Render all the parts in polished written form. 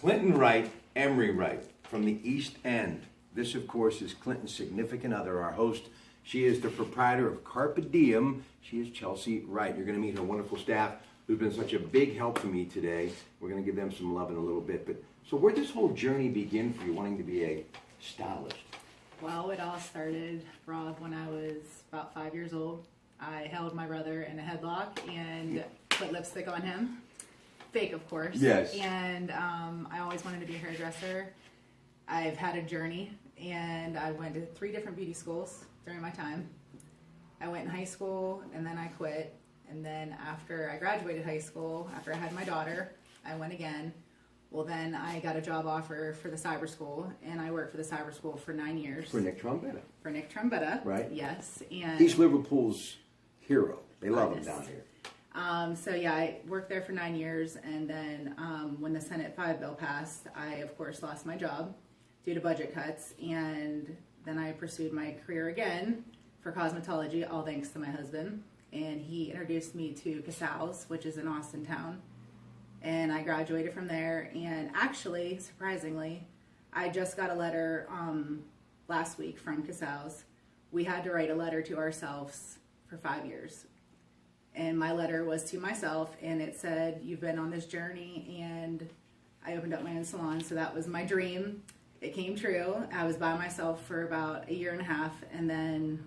Clinton Wright, Emery Wright from the East End. This, of course, is Clinton's significant other, our host. She is the proprietor of Carpe Diem. She is Chelsea Wright. You're going to meet her wonderful staff who've been such a big help to me today. We're going to give them some love in a little bit. But so where did this whole journey begin for you, wanting to be a stylist? Well, it all started, Rob, when I was about 5 years old. I held my brother in a headlock and put lipstick on him. Fake, of course. Yes. And I always wanted to be a hairdresser. I've had a journey, and I went to 3 different beauty schools during my time. I went in high school, and then I quit. And then after I graduated high school, after I had my daughter, I went again. Well, then I got a job offer for the cyber school, and I worked for the cyber school for 9 years. For Nick Trombetta. For Nick Trombetta. Right. Yes. And He's Liverpool's hero. They love him down here. So yeah, I worked there for 9 years, and then when the Senate 5 bill passed, I of course lost my job due to budget cuts, and then I pursued my career again for cosmetology, all thanks to my husband, and he introduced me to Casals, which is in Austin town, and I graduated from there. And actually, surprisingly, I just got a letter last week from Casals. We had to write a letter to ourselves for 5 years. And my letter was to myself, and it said, you've been on this journey, and I opened up my own salon. So that was my dream. It came true. I was by myself for about a year and a half, and then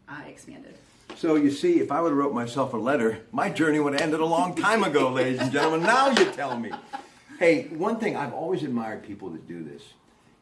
I expanded. So you see, if I would have wrote myself a letter, my journey would have ended a long time ago, ladies and gentlemen. Now you tell me. Hey, one thing, I've always admired people that do this.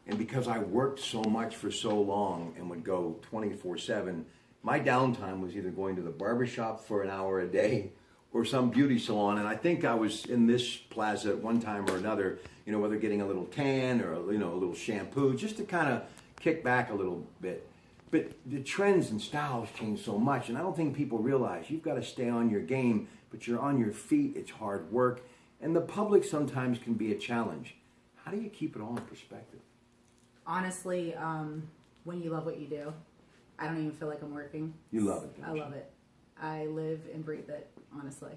And because I worked so much for so long and would go 24/7, my downtime was either going to the barbershop for an hour a day or some beauty salon. And I think I was in this plaza at one time or another, you know, whether getting a little tan or, you know, a little shampoo, just to kind of kick back a little bit. But the trends and styles change so much, and I don't think people realize you've got to stay on your game, but you're on your feet. It's hard work, and the public sometimes can be a challenge. How do you keep it all in perspective? Honestly, when you love what you do, I don't even feel like I'm working. You love it, don't I you? love it. I live and breathe it, honestly.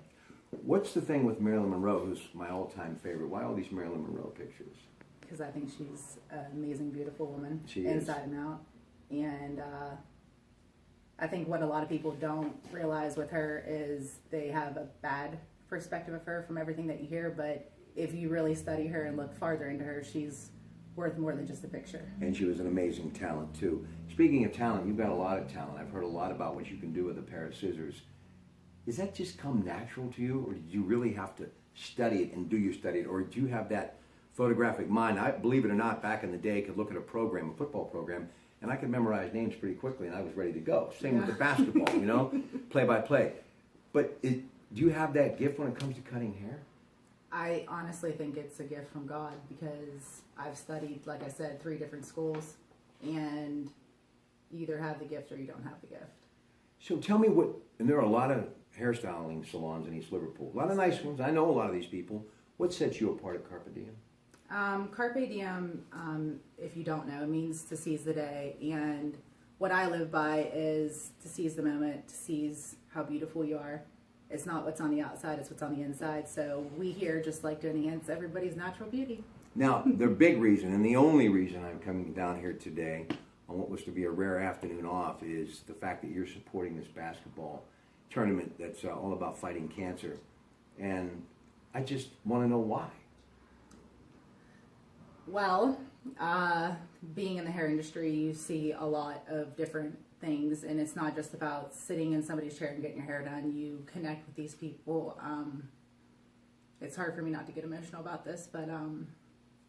What's the thing with Marilyn Monroe, who's my all-time favorite? Why all these Marilyn Monroe pictures? Because I think she's an amazing, beautiful woman. She is. Inside and out. And I think what a lot of people don't realize with her is they have a bad perspective of her from everything that you hear. But if you really study her and look farther into her, she's worth more than just a picture. And she was an amazing talent, too. Speaking of talent, you've got a lot of talent. I've heard a lot about what you can do with a pair of scissors. Does that just come natural to you, or did you really have to study it, and do you study it, or do you have that photographic mind? I, believe it or not, back in the day, could look at a program, a football program, and I could memorize names pretty quickly, and I was ready to go. Same with the basketball, you know, play by play. But do you have that gift when it comes to cutting hair? I honestly think it's a gift from God, because I've studied, like I said, 3 different schools, and you either have the gift or you don't have the gift. So tell me what, and there are a lot of hairstyling salons in East Liverpool, a lot of nice ones. I know a lot of these people. What sets you apart at Carpe Diem? Carpe Diem, if you don't know, means to seize the day, and what I live by is to seize the moment, to seize how beautiful you are. It's not what's on the outside, it's what's on the inside. So we here just like to enhance everybody's natural beauty. Now, the big reason, and the only reason I'm coming down here today on what was to be a rare afternoon off, is the fact that you're supporting this basketball tournament that's all about fighting cancer. And I just want to know why. Well, being in the hair industry, you see a lot of different things, and it's not just about sitting in somebody's chair and getting your hair done. You connect with these people. It's hard for me not to get emotional about this, but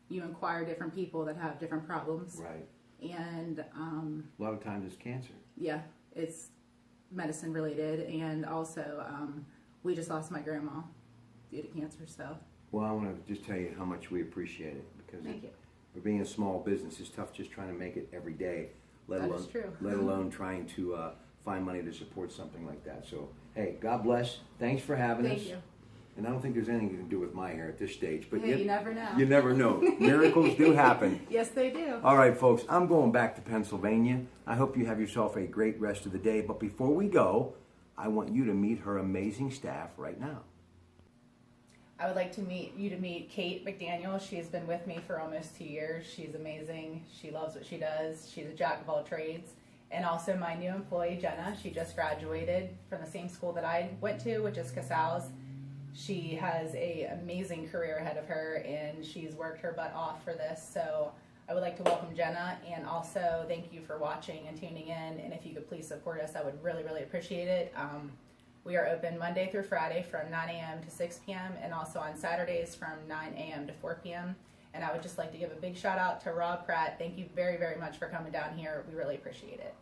you inquire different people that have different problems. Right. And A lot of times it's cancer. yeah, it's medicine related, and also we just lost my grandma due to cancer. So Well, I want to just tell you how much we appreciate it, because thank you. for being a small business, it's tough just trying to make it every day, let That alone is true. let alone trying to find money to support something like that. So, hey, God bless. Thanks for having us. Thank you. And I don't think there's anything you can do with my hair at this stage, but Hey, you never know. You never know. Miracles do happen. Yes, they do. All right, folks, I'm going back to Pennsylvania. I hope you have yourself a great rest of the day. But before we go, I want you to meet her amazing staff right now. I would like to meet Kate McDaniel. She's been with me for almost 2 years. She's amazing. She loves what she does. She's a jack of all trades. And also my new employee, Jenna. She just graduated from the same school that I went to, which is Casals. She has an amazing career ahead of her, and she's worked her butt off for this. So I would like to welcome Jenna, and also thank you for watching and tuning in. And if you could please support us, I would really, really appreciate it. We are open Monday through Friday from 9 a.m. to 6 p.m. and also on Saturdays from 9 a.m. to 4 p.m. And I would just like to give a big shout out to Rob Pratte. Thank you very, very much for coming down here. We really appreciate it.